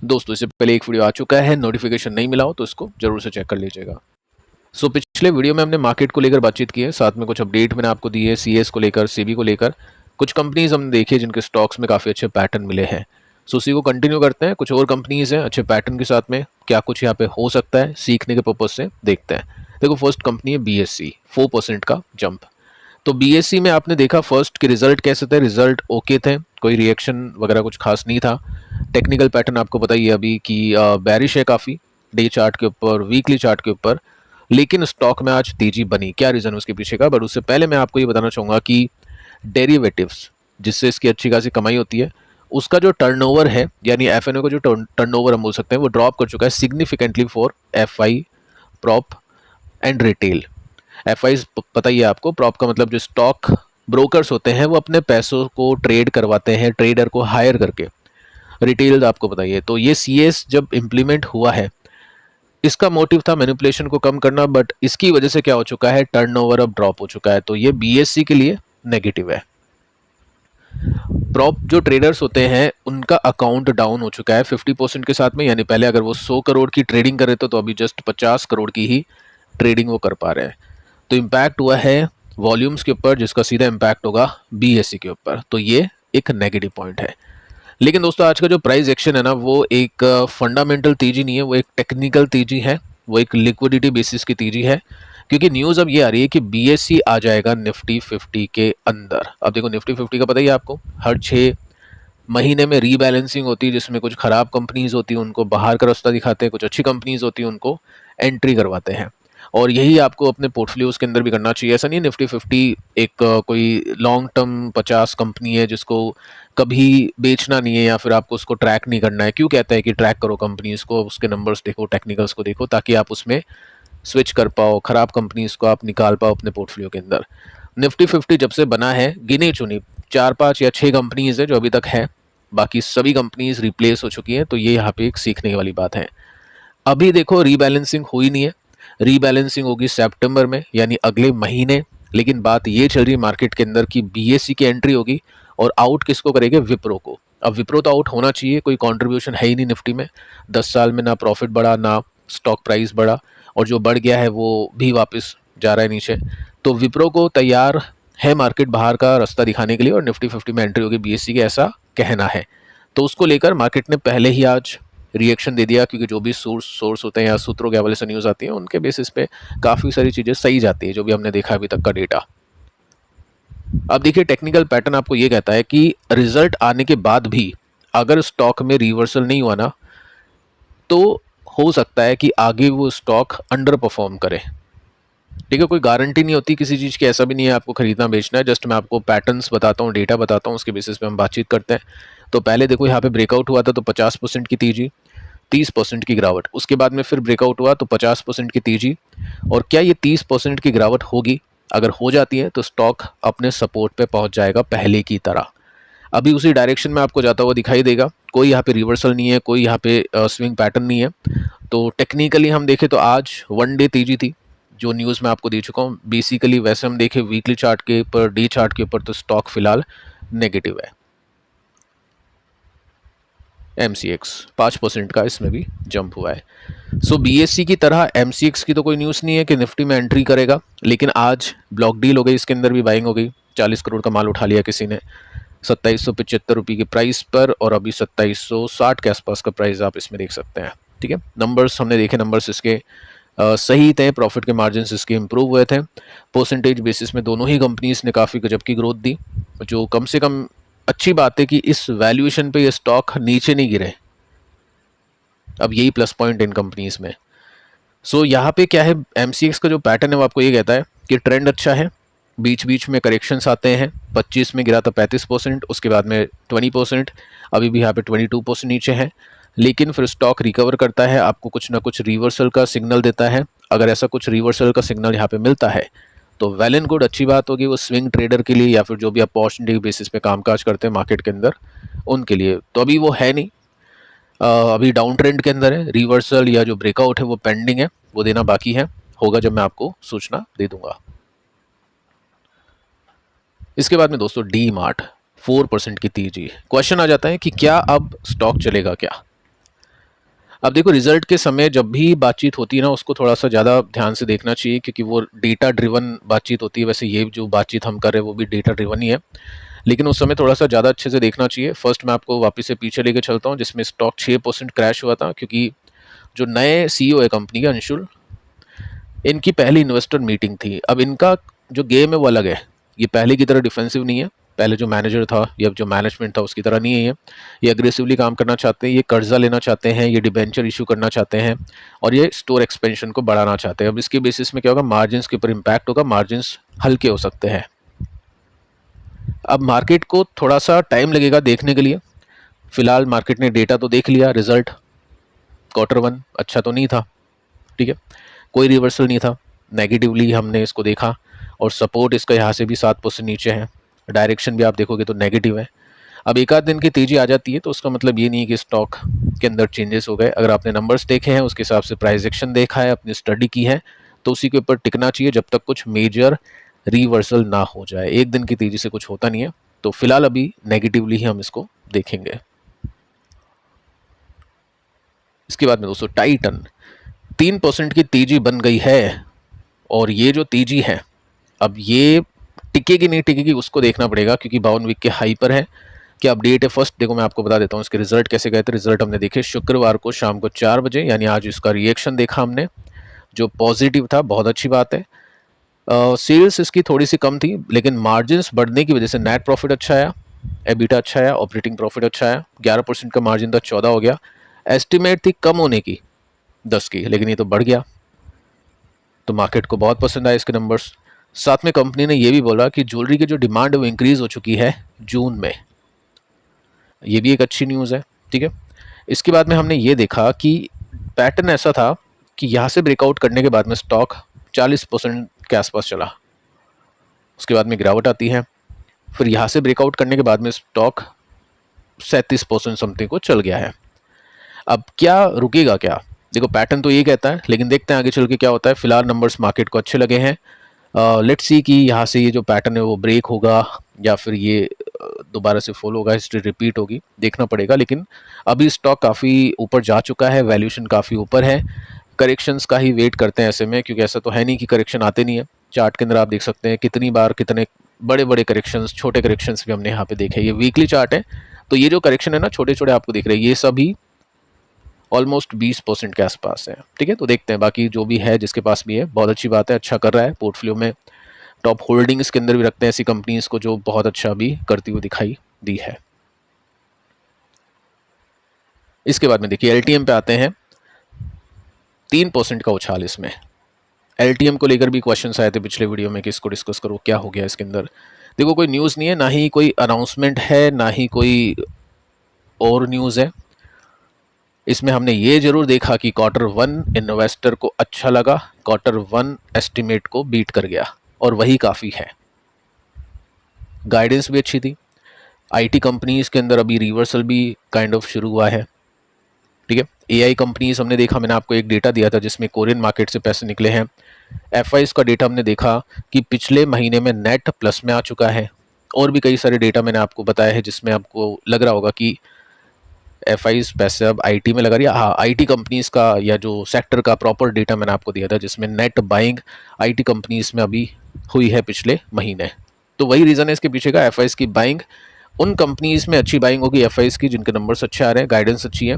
दोस्तों इससे पहले एक वीडियो आ चुका है, नोटिफिकेशन नहीं मिला हो तो इसको जरूर से चेक कर लीजिएगा। पिछले वीडियो में हमने मार्केट को लेकर बातचीत की है, साथ में कुछ अपडेट मैंने आपको दी है सीएस को लेकर, सीबी को लेकर। कुछ कंपनीज हमने देखी है जिनके स्टॉक्स में काफ़ी अच्छे पैटर्न मिले हैं। उसी को कंटिन्यू करते हैं। कुछ और कंपनीज हैं अच्छे पैटर्न के साथ में, क्या कुछ यहाँ पे हो सकता है सीखने के पर्पज से देखते हैं। देखो फर्स्ट कंपनी है बीएससी, 4% का जंप। तो बीएससी में आपने देखा फर्स्ट के रिजल्ट कैसे थे, रिजल्ट ओके थे, कोई रिएक्शन वगैरह कुछ खास नहीं था। टेक्निकल पैटर्न आपको बताइए अभी कि बैरिश है काफ़ी डे चार्ट के ऊपर, वीकली चार्ट के ऊपर, लेकिन स्टॉक में आज तेजी बनी। क्या रीज़न उसके पीछे का, बट उससे पहले मैं आपको ये बताना चाहूँगा कि डेरिवेटिव्स जिससे इसकी अच्छी खासी कमाई होती है, उसका जो टर्नओवर है यानी एफएनओ का जो टर्नओवर हम बोल सकते हैं वो ड्रॉप कर चुका है significantly for FI, prop and retail. FI पता ही है आपको, प्रॉप का मतलब जो स्टॉक ब्रोकर्स होते हैं वो अपने पैसों को ट्रेड करवाते हैं ट्रेडर को हायर करके। रिटेल आपको बताइए। तो ये सीएस जब इम्प्लीमेंट हुआ है, इसका मोटिव था मैनिपुलेशन को कम करना, बट इसकी वजह से क्या हो चुका है, टर्नओवर अब ड्रॉप हो चुका है। तो ये बीएससी के लिए नेगेटिव है। प्रॉप जो ट्रेडर्स होते हैं उनका अकाउंट डाउन हो चुका है 50% के साथ में, यानी पहले अगर वो 100 करोड़ की ट्रेडिंग कर रहे थे तो अभी जस्ट 50 करोड़ की ही ट्रेडिंग वो कर पा रहे हैं। तो इम्पैक्ट हुआ है वॉल्यूम्स के ऊपर, जिसका सीधा इम्पैक्ट होगा बीएससी के ऊपर। तो ये एक नेगेटिव पॉइंट है। लेकिन दोस्तों आज का जो प्राइस एक्शन है ना, वो एक फंडामेंटल तेजी नहीं है, वो एक टेक्निकल तेजी है, वो एक लिक्विडिटी बेसिस की तेजी है। क्योंकि न्यूज़ अब ये आ रही है कि बीएससी आ जाएगा निफ्टी 50 के अंदर। अब देखो निफ्टी 50 का पता ही है आपको, हर 6 महीने में रीबैलेंसिंग होती है, जिसमें कुछ ख़राब कंपनीज होती हैं उनको बाहर का रास्ता दिखाते हैं, कुछ अच्छी कंपनीज होती हैं उनको एंट्री करवाते हैं। और यही आपको अपने पोर्टफोलियोज़ के अंदर भी करना चाहिए। ऐसा नहीं है निफ्टी 50 एक कोई लॉन्ग टर्म 50 कंपनी है जिसको कभी बेचना नहीं है या फिर आपको उसको ट्रैक नहीं करना है। क्यों कहता है कि ट्रैक करो कंपनीज को, उसके नंबर्स देखो, टेक्निकल्स को देखो, ताकि आप उसमें स्विच कर पाओ, ख़राब कंपनीज को आप निकाल पाओ अपने पोर्टफोलियो के अंदर। निफ्टी 50 जब से बना है, गिनी चुनी 4-5 या 6 कंपनीज है जो अभी तक है, बाकी सभी कंपनीज रिप्लेस हो चुकी हैं। तो ये यहाँ पे एक सीखने वाली बात है। अभी देखो रीबैलेंसिंग हुई नहीं है, रीबैलेंसिंग होगी सितंबर में यानी अगले महीने। लेकिन बात ये चल रही है मार्केट के अंदर कि बीएससी की एंट्री होगी और आउट किसको करेंगे, विप्रो को। अब विप्रो तो आउट होना चाहिए, कोई कंट्रीब्यूशन है ही नहीं निफ्टी में। 10 साल में ना प्रॉफिट बढ़ा ना स्टॉक प्राइस बढ़ा, और जो बढ़ गया है वो भी वापस जा रहा है नीचे। तो विप्रो को तैयार है मार्केट बाहर का रास्ता दिखाने के लिए और निफ्टी 50 में एंट्री होगी बीएससी की, ऐसा कहना है। तो उसको लेकर मार्केट ने पहले ही आज रिएक्शन दे दिया, क्योंकि जो भी सोर्स होते हैं या सूत्रों के हवाले से न्यूज़ आती है उनके बेसिस पे काफ़ी सारी चीज़ें सही जाती है, जो भी हमने देखा अभी तक का डेटा। अब देखिए टेक्निकल पैटर्न आपको ये कहता है कि रिजल्ट आने के बाद भी अगर स्टॉक में रिवर्सल नहीं हुआ ना, तो हो सकता है कि आगे वो स्टॉक अंडर परफॉर्म करे। ठीक है, कोई गारंटी नहीं होती किसी चीज़ की, ऐसा भी नहीं है आपको खरीदना बेचना है। जस्ट मैं आपको पैटर्न्स बताता हूँ, डेटा बताता हूँ, उसके बेसिस पे हम बातचीत करते हैं। तो पहले देखो यहाँ पे ब्रेकआउट हुआ था तो 50% की तेजी, 30% की गिरावट। उसके बाद में फिर ब्रेकआउट हुआ तो 50% की तेजी। और क्या ये 30% की गिरावट होगी? अगर हो जाती है तो स्टॉक अपने सपोर्ट पे पहुंच जाएगा पहले की तरह। अभी उसी डायरेक्शन में आपको जाता हुआ दिखाई देगा। कोई यहाँ पे रिवर्सल नहीं है, कोई यहाँ पे स्विंग पैटर्न नहीं है। तो टेक्निकली हम देखें तो आज 1 डे तेजी थी, जो न्यूज़ मैं आपको दे चुका हूँ। बेसिकली वैसे हम देखें वीकली चार्ट के ऊपर, डे चार्ट के ऊपर, तो स्टॉक फिलहाल नेगेटिव है। MCX 5% का इसमें भी जंप हुआ है। सो बीएससी की तरह MCX की तो कोई न्यूज़ नहीं है कि निफ्टी में एंट्री करेगा, लेकिन आज ब्लॉक डील हो गई, इसके अंदर भी बाइंग हो गई। 40 करोड़ का माल उठा लिया किसी ने 2775 रुपये की प्राइस पर, और अभी 2760 के आसपास का प्राइस आप इसमें देख सकते हैं। ठीक है, नंबर्स हमने देखे, नंबर्स इसके सही थे, प्रॉफिट के मार्जिन इसके इंप्रूव हुए थे। परसेंटेज बेसिस में दोनों ही कंपनीज ने काफ़ी गजब की ग्रोथ दी, जो कम से कम अच्छी बात है कि इस वैल्यूएशन पे ये स्टॉक नीचे नहीं गिरे। अब यही प्लस पॉइंट इन कंपनीज में। सो यहाँ पे क्या है, MCX का जो पैटर्न है वो आपको ये कहता है कि ट्रेंड अच्छा है, बीच बीच में करेक्शंस आते हैं। 25 में गिरा था 35%, उसके बाद में 20%, अभी भी यहाँ पे 22% नीचे है। लेकिन फिर स्टॉक रिकवर करता है, आपको कुछ ना कुछ रिवर्सल का सिग्नल देता है। अगर ऐसा कुछ रिवर्सल का सिग्नल यहाँ पे मिलता है तो वेल एंड गुड, अच्छी बात होगी वो स्विंग ट्रेडर के लिए, या फिर जो भी अपॉर्चुनिटी बेसिस पे कामकाज करते हैं मार्केट के अंदर उनके लिए। तो अभी वो है नहीं, अभी डाउन ट्रेंड के अंदर है। रिवर्सल या जो ब्रेकआउट है वो पेंडिंग है, वो देना बाकी है, होगा जब मैं आपको सूचना दे दूंगा। इसके बाद में दोस्तों डी मार्ट 4% की तेजी। क्वेश्चन आ जाता है कि क्या अब स्टॉक चलेगा क्या? अब देखो रिजल्ट के समय जब भी बातचीत होती है ना, उसको थोड़ा सा ज़्यादा ध्यान से देखना चाहिए, क्योंकि वो डेटा ड्रिवन बातचीत होती है। वैसे ये जो बातचीत हम कर रहे हैं वो भी डेटा ड्रिवन ही है, लेकिन उस समय थोड़ा सा ज़्यादा अच्छे से देखना चाहिए। फर्स्ट मैं आपको वापस से पीछे लेके चलता हूँ, जिसमें स्टॉक 6% क्रैश हुआ था, क्योंकि जो नए सीईओ है कंपनी के, अंशुल, इनकी पहली इन्वेस्टर मीटिंग थी। अब इनका जो गेम है वो अलग है, ये पहले की तरह डिफेंसिव नहीं है, पहले जो मैनेजर था या जो मैनेजमेंट था उसकी तरह नहीं है ये। ये अग्रेसिवली काम करना चाहते हैं, ये कर्जा लेना चाहते हैं, ये डिबेंचर इशू करना चाहते हैं, और ये स्टोर एक्सपेंशन को बढ़ाना चाहते हैं। अब इसके बेसिस में क्या होगा, मार्जिन्स के ऊपर इम्पैक्ट होगा, मार्जिन्स हल्के हो सकते हैं। अब मार्केट को थोड़ा सा टाइम लगेगा देखने के लिए। फिलहाल मार्केट ने डेटा तो देख लिया, रिजल्ट Q1 अच्छा तो नहीं था, ठीक है, कोई रिवर्सल नहीं था, नेगेटिवली हमने इसको देखा, और सपोर्ट इसका यहाँ से भी 7% नीचे है, डायरेक्शन भी आप देखोगे तो नेगेटिव है। अब एक आध दिन की तेजी आ जाती है तो उसका मतलब ये नहीं है कि स्टॉक के अंदर चेंजेस हो गए। अगर आपने नंबर्स देखे हैं, उसके हिसाब से प्राइस एक्शन देखा है, अपनी स्टडी की है, तो उसी के ऊपर टिकना चाहिए जब तक कुछ मेजर रिवर्सल ना हो जाए। एक दिन की तेजी से कुछ होता नहीं है, तो फिलहाल अभी नेगेटिवली ही हम इसको देखेंगे। इसके बाद में दोस्तों टाइटन 3% की तेजी बन गई है, और ये जो तेजी है अब ये टिकेगी नहीं टिकेगी उसको देखना पड़ेगा, क्योंकि 52 वीक के हाई पर है। क्या अपडेट है फर्स्ट देखो, मैं आपको बता देता हूँ इसके रिजल्ट कैसे गए थे। रिजल्ट हमने देखे शुक्रवार को शाम को 4 बजे, यानी आज इसका रिएक्शन देखा हमने, जो पॉजिटिव था, बहुत अच्छी बात है। सेल्स इसकी थोड़ी सी कम थी, लेकिन मार्जिन्स बढ़ने की वजह से नेट प्रॉफिट अच्छा आया, एबिटा अच्छा आया, ऑपरेटिंग प्रॉफिट अच्छा आया, 11% का मार्जिन था 14 हो गया। एस्टिमेट थी कम होने की 10 की, लेकिन ये तो बढ़ गया, तो मार्केट को बहुत पसंद आए इसके नंबर्स। साथ में कंपनी ने यह भी बोला कि ज्वेलरी की जो डिमांड है वो इंक्रीज हो चुकी है जून में, ये भी एक अच्छी न्यूज़ है, ठीक है। इसके बाद में हमने ये देखा कि पैटर्न ऐसा था कि यहाँ से ब्रेकआउट करने के बाद में स्टॉक 40% के आसपास चला, उसके बाद में गिरावट आती है, फिर यहाँ से ब्रेकआउट करने के बाद में स्टॉक 37% समथिंग को चल गया है। अब क्या रुकेगा क्या, देखो पैटर्न तो ये कहता है, लेकिन देखते हैं आगे चल के क्या होता है। फिलहाल नंबर्स मार्केट को अच्छे लगे हैं, लेट्स सी कि यहाँ से ये जो पैटर्न है वो ब्रेक होगा या फिर ये दोबारा से फॉलो होगा, हिस्ट्री रिपीट होगी, देखना पड़ेगा। लेकिन अभी स्टॉक काफ़ी ऊपर जा चुका है, वैल्यूएशन काफ़ी ऊपर है, करेक्शंस का ही वेट करते हैं ऐसे में, क्योंकि ऐसा तो है नहीं कि करेक्शन आते नहीं है। चार्ट के अंदर आप देख सकते हैं कितनी बार कितने बड़े बड़े करेक्शंस, छोटे करेक्शंस भी हमने यहाँ पे देखे। ये वीकली चार्ट है, तो ये जो करेक्शन है ना छोटे छोटे आपको दिख रहे हैं, ये सभी ऑलमोस्ट 20% के आसपास है, ठीक है। तो देखते हैं बाकी जो भी है, जिसके पास भी है बहुत अच्छी बात है, अच्छा कर रहा है। पोर्टफोलियो में टॉप होल्डिंग्स के अंदर भी रखते हैं ऐसी कंपनीज को जो बहुत अच्छा भी करती हुई दिखाई दी है। इसके बाद में देखिए एलटीएम पे आते हैं, 3% का उछाल इसमें। एलटीएम को लेकर भी क्वेश्चन आए थे पिछले वीडियो में कि इसको डिस्कस करो, क्या हो गया इसके अंदर। देखो कोई न्यूज़ नहीं है, ना ही कोई अनाउंसमेंट है, ना ही कोई और न्यूज़ है। इसमें हमने ये जरूर देखा कि Q1 इन्वेस्टर को अच्छा लगा, Q1 एस्टिमेट को बीट कर गया, और वही काफ़ी है। गाइडेंस भी अच्छी थी। आईटी कंपनीज के अंदर अभी रिवर्सल भी काइंड ऑफ शुरू हुआ है, ठीक है। एआई कंपनीज हमने देखा, मैंने आपको एक डेटा दिया था जिसमें कोरियन मार्केट से पैसे निकले हैं। एफआईज का डेटा हमने देखा कि पिछले महीने में नेट प्लस में आ चुका है, और भी कई सारे डेटा मैंने आपको बताया है जिसमें आपको लग रहा होगा कि एफआईज पैसे अब आईटी में लगा रही है। हाँ, आईटी कंपनीज का या जो सेक्टर का प्रॉपर डेटा मैंने आपको दिया था जिसमें नेट बाइंग आईटी कंपनीज में अभी हुई है पिछले महीने। तो वही रीज़न है इसके पीछे का, एफआईज की बाइंग, उन कंपनीज में अच्छी बाइंग होगी एफआईज की जिनके नंबर्स अच्छे आ रहे हैं, गाइडेंस अच्छी है,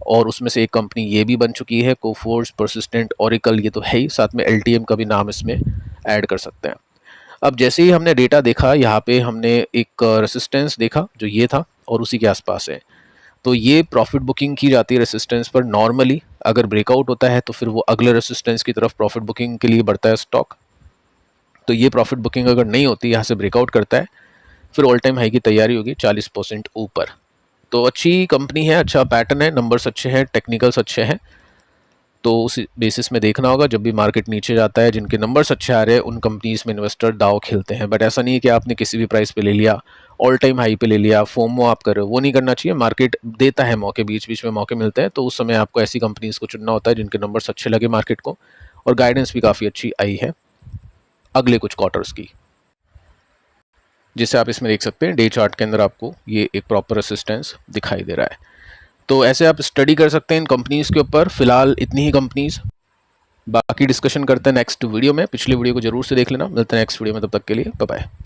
और उसमें से एक कंपनी ये भी बन चुकी है, कोफोर्स, परसिस्टेंट, ओरेकल, ये तो है ही, साथ में एलटीएम का भी नाम इसमें ऐड कर सकते हैं। अब जैसे ही हमने डेटा देखा, यहाँ पे हमने एक रेसिस्टेंस देखा जो ये था और उसी के आसपास है, तो ये प्रॉफिट बुकिंग की जाती है रेसिस्टेंस पर। नॉर्मली अगर ब्रेकआउट होता है तो फिर वो अगले रेसिस्टेंस की तरफ प्रॉफिट बुकिंग के लिए बढ़ता है स्टॉक। तो ये प्रॉफिट बुकिंग अगर नहीं होती, यहाँ से ब्रेकआउट करता है, फिर ऑल टाइम हाई की तैयारी होगी 40% ऊपर। तो अच्छी कंपनी है, अच्छा पैटर्न है, नंबर्स अच्छे हैं, टेक्निकल्स अच्छे हैं, तो उस बेसिस में देखना होगा। जब भी मार्केट नीचे जाता है, जिनके नंबर्स अच्छे आ रहे हैं उन कंपनीज में इन्वेस्टर दाव खेलते हैं। बट ऐसा नहीं है कि आपने किसी भी प्राइस पे ले लिया, ऑल टाइम हाई पे ले लिया, फोमो आप कर रहे हो, वो नहीं करना चाहिए। मार्केट देता है मौके, बीच बीच में मौके मिलते हैं, तो उस समय आपको ऐसी कंपनीज को चुनना होता है जिनके नंबर्स अच्छे लगे मार्केट को, और गाइडेंस भी काफ़ी अच्छी आई है अगले कुछ क्वार्टर्स की, जिससे आप इसमें देख सकते हैं डे चार्ट के अंदर आपको ये एक प्रॉपर रेसिस्टेंस दिखाई दे रहा है। तो ऐसे आप स्टडी कर सकते हैं इन कंपनीज़ के ऊपर। फ़िलहाल इतनी ही कंपनीज़, बाकी डिस्कशन करते हैं नेक्स्ट वीडियो में। पिछली वीडियो को जरूर से देख लेना। मिलते हैं नेक्स्ट वीडियो में, तब तक के लिए बाय बाय।